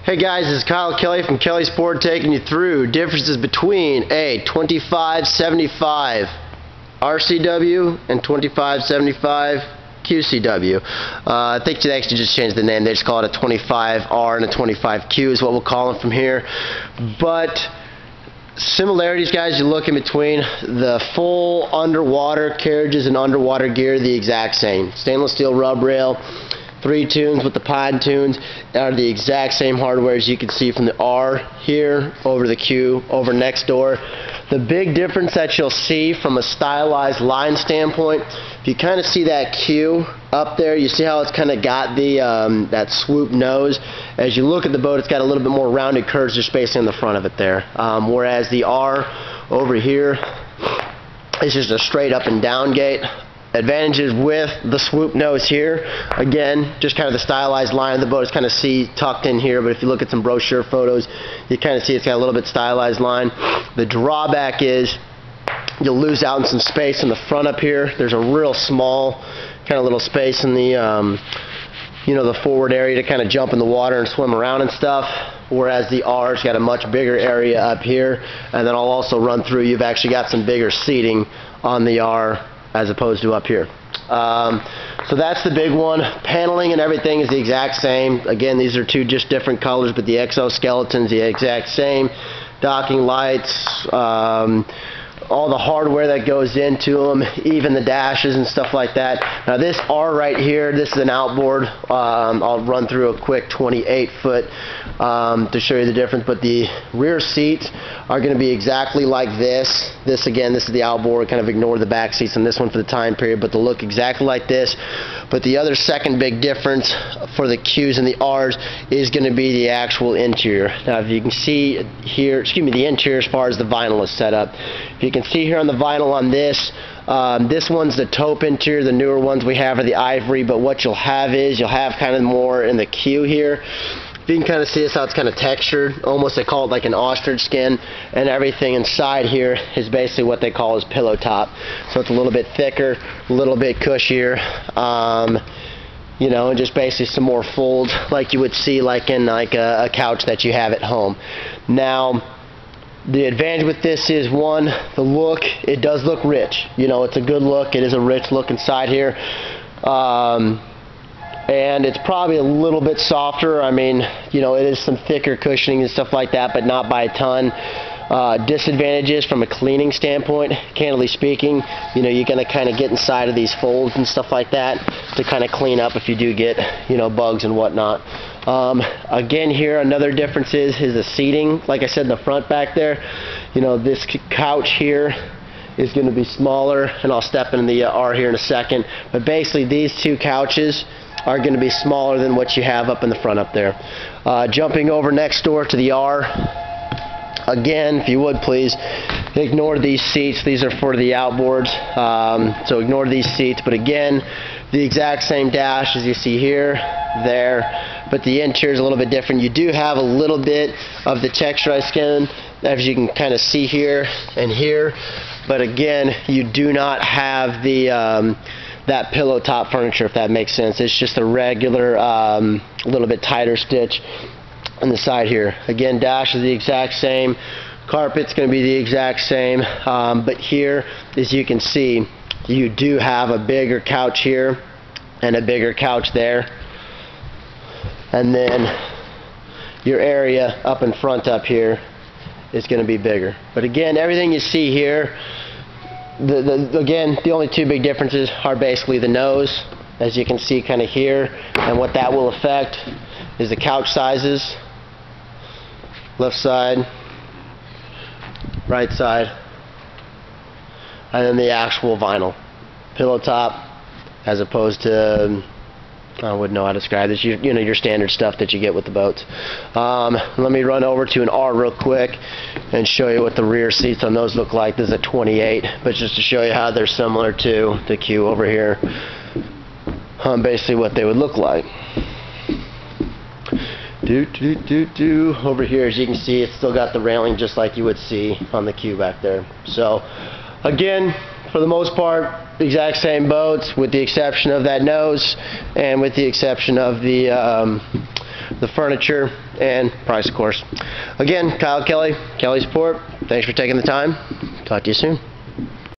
Hey guys, this is Kyle Kelly from Kelly Sport taking you through differences between a 2575 RCW and 2575 QCW. I think they actually just changed the name. They just call it a 25R and a 25Q is what we'll call them from here. But similarities, guys, you look in between, the full underwater carriages and underwater gear, the exact same. Stainless steel rub rail, 3 tunes with the pod tunes are the exact same hardware as you can see from the R here over the Q over next door. The big difference that you'll see from a stylized line standpoint, if you kind of see that Q up there, you see how it's kind of got the that swoop nose. As you look at the boat, it's got a little bit more rounded curves just spacing in the front of it there. Whereas the R over here is just a straight up and down gate. Advantages with the swoop nose here, again, just kind of the stylized line of the boat is kind of tucked in here, but if you look at some brochure photos, you kind of see it's got a little bit stylized line. The drawback is you'll lose out in some space in the front up here. There's a real small kind of little space in the the forward area to kind of jump in the water and swim around and stuff, whereas the R's got a much bigger area up here. And then I'll also run through, you've actually got some bigger seating on the R as opposed to up here. So that's the big one. Paneling and everything is the exact same. Again, these are two just different colors, but the exoskeleton's the exact same. Docking lights, all the hardware that goes into them, even the dashes and stuff like that. Now this R right here, this is an outboard. I'll run through a quick 28-foot to show you the difference, but the rear seats are going to be exactly like this. This again, this is the outboard, kind of ignore the back seats on this one for the time period, but they'll look exactly like this. But the other second big difference for the Qs and the Rs is going to be the actual interior. Now if you can see here, the interior as far as the vinyl is set up. If you can see here on the vinyl on this, this one's the taupe interior, the newer ones we have are the ivory, but what you'll have is, you'll have kind of more in the Q here. You can kind of see this, how it's kind of textured, almost they call it like an ostrich skin, and everything inside here is basically what they call is pillow top. So it's a little bit thicker, a little bit cushier, and just basically some more fold like you would see like in like a couch that you have at home. Now, the advantage with this is, one, the look, it does look rich. It's a good look, it is a rich look inside here. And it's probably a little bit softer. I mean, it is some thicker cushioning and stuff like that, but not by a ton. Disadvantages from a cleaning standpoint, candidly speaking, you're going to kind of get inside of these folds and stuff like that to kind of clean up if you do get, bugs and whatnot. Again, here, another difference is the seating. Like I said, in the front back there, this couch here is going to be smaller, and I'll step into the R here in a second. But basically, these two couches are going to be smaller than what you have up in the front up there. Jumping over next door to the R, again, if you would please, ignore these seats. These are for the outboards, so ignore these seats. But again, the exact same dash as you see here, there, but the interior is a little bit different. You do have a little bit of the texturized skin, as you can kind of see here and here, but again, you do not have the that pillow top furniture, if that makes sense. It's just a regular, little bit tighter stitch on the side here. Again, dash is the exact same. Carpet's going to be the exact same. But here, as you can see, you do have a bigger couch here and a bigger couch there. And then your area up in front up here is going to be bigger. But again, everything you see here, again, the only two big differences are basically the nose, as you can see kind of here, and what that will affect is the couch sizes, left side, right side, and then the actual vinyl pillow top, as opposed to, I wouldn't know how to describe this, your standard stuff that you get with the boats. Let me run over to an R real quick and show you what the rear seats on those look like. This is a 28, but just to show you how they're similar to the Q over here, basically what they would look like. Over here, as you can see, it's still got the railing just like you would see on the Q back there. So again, for the most part, the exact same boats with the exception of that nose and with the exception of the the furniture, and price, of course. Again, Kyle Kelly, Kelly Sport, thanks for taking the time. Talk to you soon.